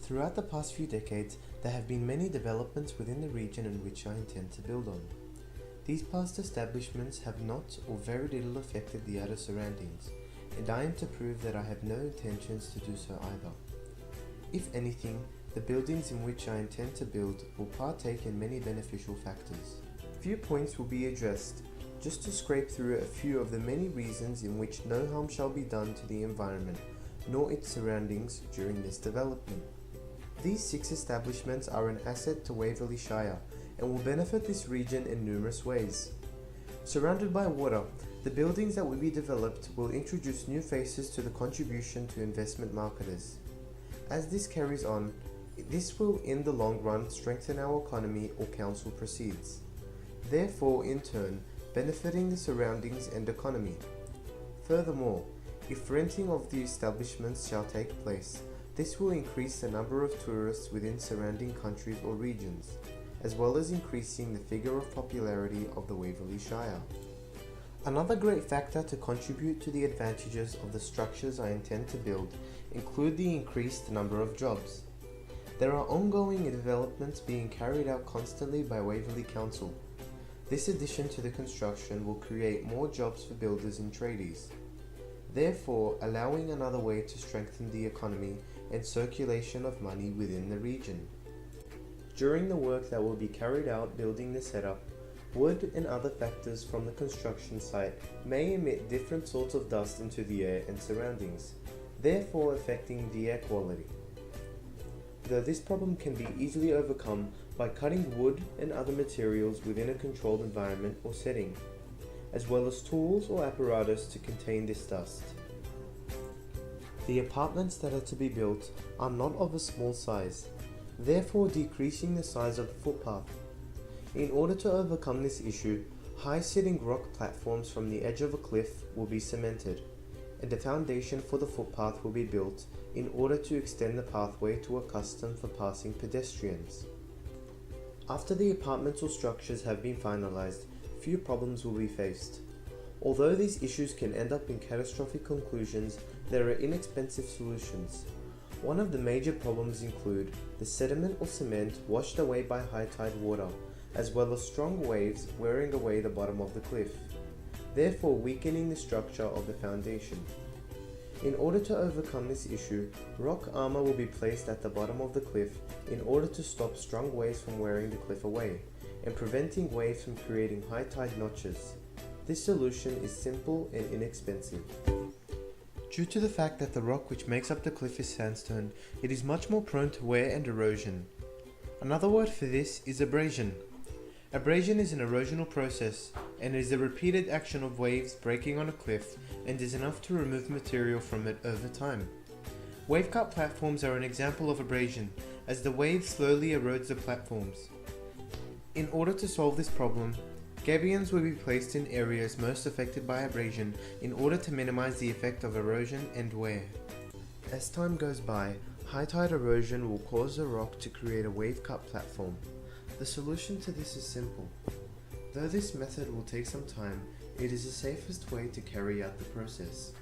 Throughout the past few decades, there have been many developments within the region in which I intend to build on. These past establishments have not or very little affected the outer surroundings, and I am to prove that I have no intentions to do so either. If anything, the buildings in which I intend to build will partake in many beneficial factors. Few points will be addressed, just to scrape through a few of the many reasons in which no harm shall be done to the environment, nor its surroundings during this development. These 6 establishments are an asset to Waverly Shire and will benefit this region in numerous ways. Surrounded by water, the buildings that will be developed will introduce new faces to the contribution to investment marketers. As this carries on, this will in the long run strengthen our economy or council proceeds, therefore in turn benefiting the surroundings and economy. Furthermore, if renting of the establishments shall take place, this will increase the number of tourists within surrounding countries or regions, as well as increasing the figure of popularity of the Waverly Shire. Another great factor to contribute to the advantages of the structures I intend to build include the increased number of jobs. There are ongoing developments being carried out constantly by Waverly Council. This addition to the construction will create more jobs for builders and tradies, therefore allowing another way to strengthen the economy and circulation of money within the region. During the work that will be carried out building the setup, wood and other factors from the construction site may emit different sorts of dust into the air and surroundings, therefore affecting the air quality. Though this problem can be easily overcome by cutting wood and other materials within a controlled environment or setting, as well as tools or apparatus to contain this dust. The apartments that are to be built are not of a small size, therefore decreasing the size of the footpath. In order to overcome this issue, high-sitting rock platforms from the edge of a cliff will be cemented, and a foundation for the footpath will be built in order to extend the pathway to a custom for passing pedestrians. After the apartments or structures have been finalized, few problems will be faced. Although these issues can end up in catastrophic conclusions, there are inexpensive solutions. One of the major problems include the sediment or cement washed away by high tide water, as well as strong waves wearing away the bottom of the cliff, therefore weakening the structure of the foundation. In order to overcome this issue, rock armor will be placed at the bottom of the cliff in order to stop strong waves from wearing the cliff away, and preventing waves from creating high tide notches. This solution is simple and inexpensive. Due to the fact that the rock which makes up the cliff is sandstone, it is much more prone to wear and erosion. Another word for this is abrasion. Abrasion is an erosional process, and is the repeated action of waves breaking on a cliff and is enough to remove material from it over time. Wave-cut platforms are an example of abrasion, as the wave slowly erodes the platforms. In order to solve this problem, gabions will be placed in areas most affected by abrasion in order to minimize the effect of erosion and wear. As time goes by, high tide erosion will cause the rock to create a wave-cut platform. The solution to this is simple. Though this method will take some time, it is the safest way to carry out the process.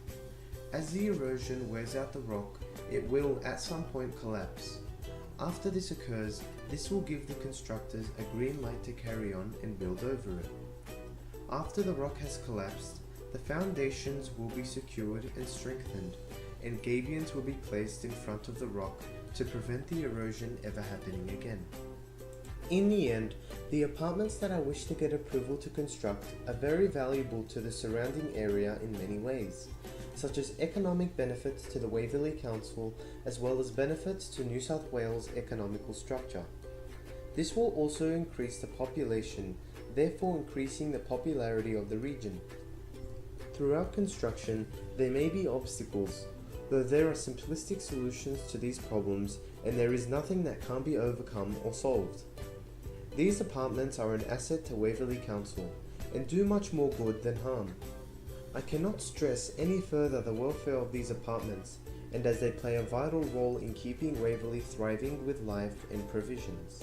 As the erosion wears out the rock, it will at some point collapse. After this occurs, this will give the constructors a green light to carry on and build over it. After the rock has collapsed, the foundations will be secured and strengthened, and gabions will be placed in front of the rock to prevent the erosion ever happening again. In the end, the apartments that I wish to get approval to construct are very valuable to the surrounding area in many ways, such as economic benefits to the Waverly Council as well as benefits to New South Wales' economical structure. This will also increase the population, therefore increasing the popularity of the region. Throughout construction, there may be obstacles, though there are simplistic solutions to these problems and there is nothing that can't be overcome or solved. These apartments are an asset to Waverly Council and do much more good than harm. I cannot stress any further the welfare of these apartments, and as they play a vital role in keeping Waverly thriving with life and provisions.